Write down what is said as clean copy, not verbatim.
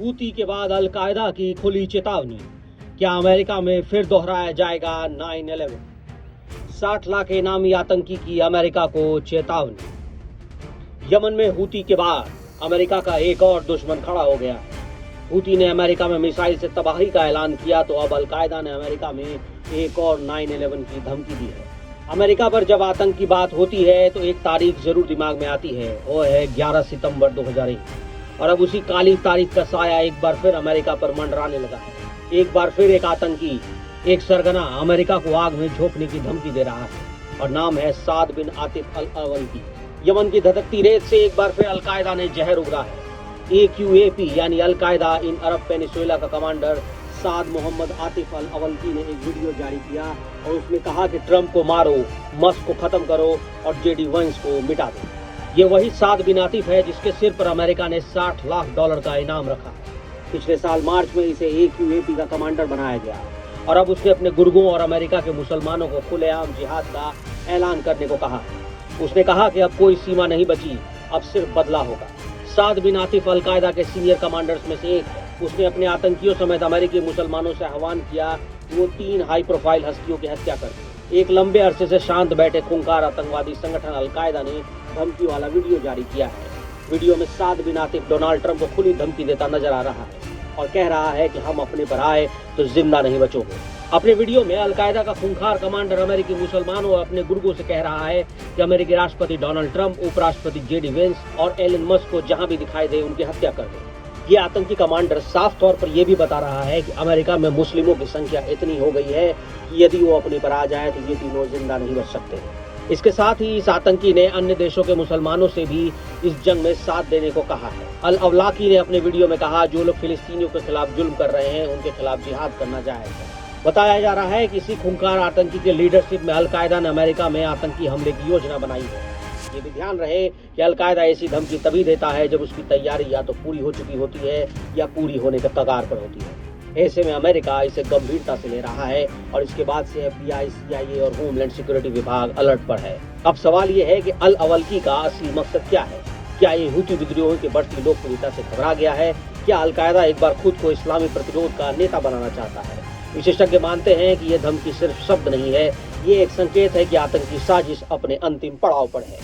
Houthi के बाद al Qaeda की खुली चेतावनी। क्या अमेरिका में फिर दोहराया जाएगा 9/11? 60 लाख इनामी आतंकी की अमेरिका को चेतावनी। यमन में हूती के बाद अमेरिका का एक और दुश्मन खड़ा हो गया। हूती ने अमेरिका में मिसाइल से तबाही का ऐलान किया तो अब अल-कायदा ने अमेरिका में एक और 9/11 की धमकी दी है। अमेरिका पर जब आतंक की बात होती है तो एक तारीख जरूर दिमाग में आती है, वो है 11 सितंबर 2001। और अब उसी काली तारीख का साया एक बार फिर अमेरिका पर मंडराने लगा है। एक बार फिर एक आतंकी, एक सरगना अमेरिका को आग में झोंकने की धमकी दे रहा है और नाम है साद बिन आतिफ अल अवलकी। यमन की धधकती रेत से एक बार फिर अल-कायदा ने जहर उगला है। AQAP यानी अल-कायदा इन अरब पेनिसुला का कमांडर साद मोहम्मद आतिफ अल अवलकी ने एक वीडियो जारी किया और उसमें कहा कि ट्रंप को मारो, मस्क को खत्म करो और JD वंश को मिटा दो। ये वही साद बिन आतिफ है जिसके सिर पर अमेरिका ने $60 लाख का इनाम रखा। पिछले साल मार्च में इसे AQAP का कमांडर बनाया गया और अब उसने अपने गुर्गों और अमेरिका के मुसलमानों को खुलेआम जिहाद का ऐलान करने को कहा। उसने कहा कि अब कोई सीमा नहीं बची, अब सिर्फ बदला होगा। साद बिन आतिफ अल-कायदा के सीनियर कमांडर्स में से एक। उसने अपने आतंकियों समेत अमेरिकी मुसलमानों से आह्वान किया कि वो 3 हाई प्रोफाइल हस्तियों की हत्या कर दें। एक लंबे अरसे से शांत बैठे खूंखार आतंकवादी संगठन अल-कायदा ने धमकी वाला वीडियो जारी किया है। वीडियो में साद बिन आतिफ डोनाल्ड ट्रंप को खुली धमकी देता नजर आ रहा है और कह रहा है कि हम अपने पर आए तो जिंदा नहीं बचोगे। अपने वीडियो में अल-कायदा का खूंखार कमांडर अमेरिकी मुसलमानों और अपने गुर्गों से कह रहा है कि अमेरिकी राष्ट्रपति डोनाल्ड ट्रंप, उपराष्ट्रपति JD वेंस और एलन मस्क को जहां भी दिखाई दे उनकी हत्या कर दें। ये आतंकी कमांडर साफ तौर पर यह भी बता रहा है कि अमेरिका में मुस्लिमों की संख्या इतनी हो गई है कि यदि वो अपने पर आ जाए तो ये तीनों जिंदा नहीं बच सकते। इसके साथ ही इस आतंकी ने अन्य देशों के मुसलमानों से भी इस जंग में साथ देने को कहा है। अल अवलाकी ने अपने वीडियो में कहा, जो लोग फिलिस्तीनियों के खिलाफ जुल्म कर रहे हैं उनके खिलाफ जिहाद करना जायज है। बताया जा रहा है कि इसी खूंखार आतंकी के लीडरशिप में अल-कायदा ने अमेरिका में आतंकी हमले की योजना बनाई है। ये भी ध्यान रहे कि अल-कायदा ऐसी धमकी तभी देता है जब उसकी तैयारी या तो पूरी हो चुकी होती है या पूरी होने के कगार पर होती है। ऐसे में अमेरिका इसे गंभीरता से ले रहा है और इसके बाद से FBI, CIA और होमलैंड सिक्योरिटी विभाग अलर्ट पर है। अब सवाल ये है कि अल अवलकी का असली मकसद क्या है? क्या ये हूती विद्रोहियों की बढ़ती लोकप्रियता से घबरा गया है? क्या अल-कायदा एक बार खुद को इस्लामी प्रतिरोध का नेता बनाना चाहता है? विशेषज्ञ मानते हैं कि यह धमकी सिर्फ शब्द नहीं है, ये एक संकेत है कि आतंकी साजिश अपने अंतिम पड़ाव पर है।